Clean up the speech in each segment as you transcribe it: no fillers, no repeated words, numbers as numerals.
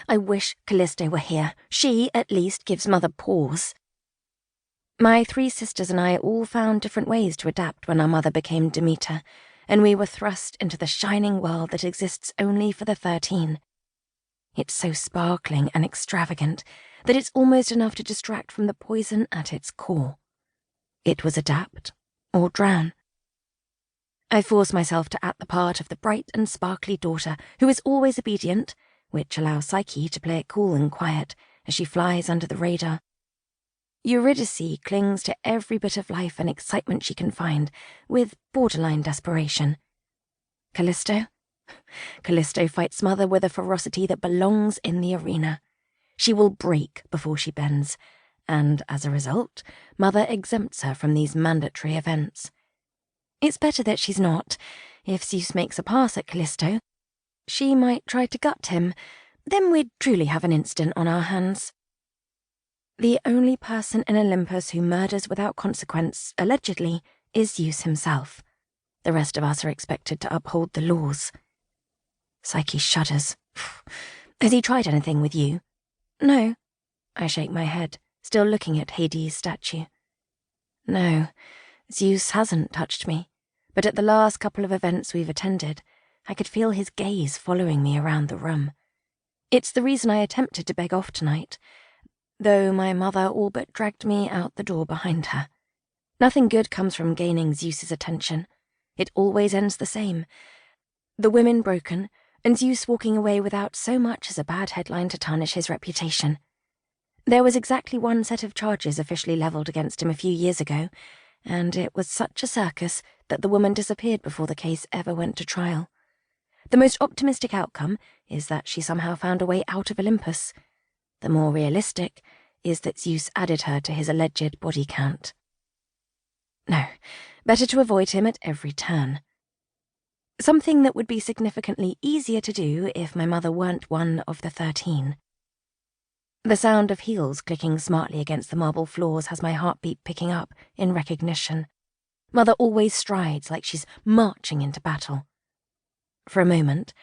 I wish Callisto were here. She, at least, gives Mother pause. My 3 sisters and I all found different ways to adapt when our mother became Demeter, and we were thrust into the shining world that exists only for the 13. It's so sparkling and extravagant that it's almost enough to distract from the poison at its core. It was adapt or drown. I force myself to act the part of the bright and sparkly daughter who is always obedient, which allows Psyche to play it cool and quiet as she flies under the radar. Eurydice clings to every bit of life and excitement she can find, with borderline desperation. Callisto? Callisto fights Mother with a ferocity that belongs in the arena. She will break before she bends, and as a result, Mother exempts her from these mandatory events. It's better that she's not. If Zeus makes a pass at Callisto, she might try to gut him. Then we'd truly have an incident on our hands. The only person in Olympus who murders without consequence, allegedly, is Zeus himself. The rest of us are expected to uphold the laws. Psyche shudders. Has he tried anything with you? No. I shake my head, still looking at Hades' statue. No, Zeus hasn't touched me, but at the last couple of events we've attended, I could feel his gaze following me around the room. It's the reason I attempted to beg off tonight, though my mother all but dragged me out the door behind her. Nothing good comes from gaining Zeus's attention. It always ends the same. The women broken, and Zeus walking away without so much as a bad headline to tarnish his reputation. There was exactly 1 set of charges officially levelled against him a few years ago, and it was such a circus that the woman disappeared before the case ever went to trial. The most optimistic outcome is that she somehow found a way out of Olympus. The more realistic is that Zeus added her to his alleged body count. No, better to avoid him at every turn. Something that would be significantly easier to do if my mother weren't one of the 13. The sound of heels clicking smartly against the marble floors has my heartbeat picking up in recognition. Mother always strides like she's marching into battle. For a moment,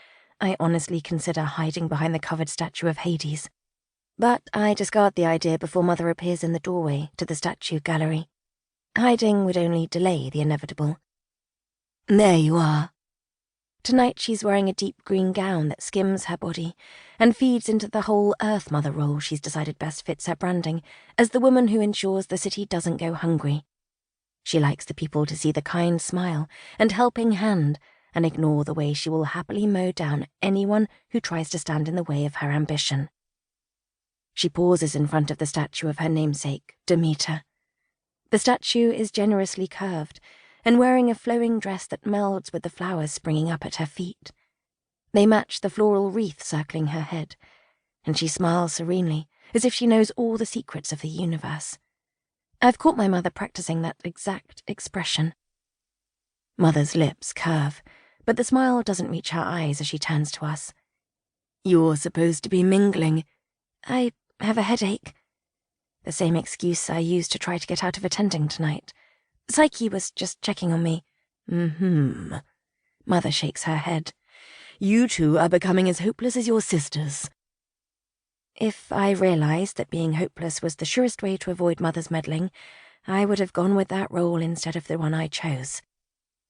I honestly consider hiding behind the covered statue of Hades. But I discard the idea before Mother appears in the doorway to the statue gallery. Hiding would only delay the inevitable. There you are. Tonight she's wearing a deep green gown that skims her body and feeds into the whole Earth Mother role she's decided best fits her branding as the woman who ensures the city doesn't go hungry. She likes the people to see the kind smile and helping hand and ignore the way she will happily mow down anyone who tries to stand in the way of her ambition. She pauses in front of the statue of her namesake, Demeter. The statue is generously curved and wearing a flowing dress that melds with the flowers springing up at her feet. They match the floral wreath circling her head, and she smiles serenely, as if she knows all the secrets of the universe. I've caught my mother practicing that exact expression. Mother's lips curve, but the smile doesn't reach her eyes as she turns to us. You're supposed to be mingling. I have a headache. The same excuse I used to try to get out of attending tonight. Psyche was just checking on me. Mother shakes her head. You two are becoming as hopeless as your sisters. If I realised that being hopeless was the surest way to avoid Mother's meddling, I would have gone with that role instead of the one I chose.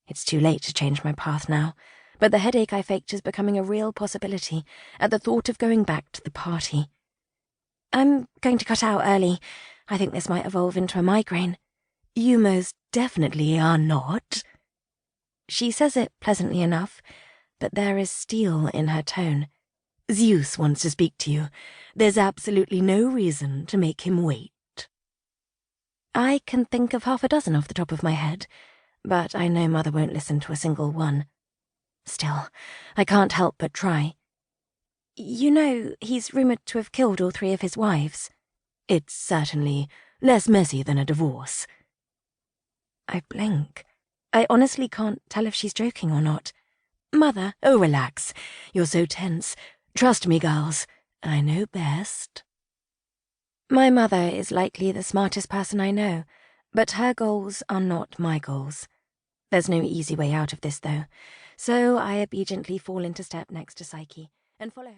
It's too late to change my path now, but the headache I faked is becoming a real possibility at the thought of going back to the party. I'm going to cut out early. I think this might evolve into a migraine. You most definitely are not. She says it pleasantly enough, but there is steel in her tone. Zeus wants to speak to you. There's absolutely no reason to make him wait. I can think of half a dozen off the top of my head, but I know Mother won't listen to a single one. Still, I can't help but try. You know, he's rumoured to have killed all 3 of his wives. It's certainly less messy than a divorce. I blink. I honestly can't tell if she's joking or not. Mother, oh, relax. You're so tense. Trust me, girls. I know best. My mother is likely the smartest person I know, but her goals are not my goals. There's no easy way out of this, though, so I obediently fall into step next to Psyche and follow her.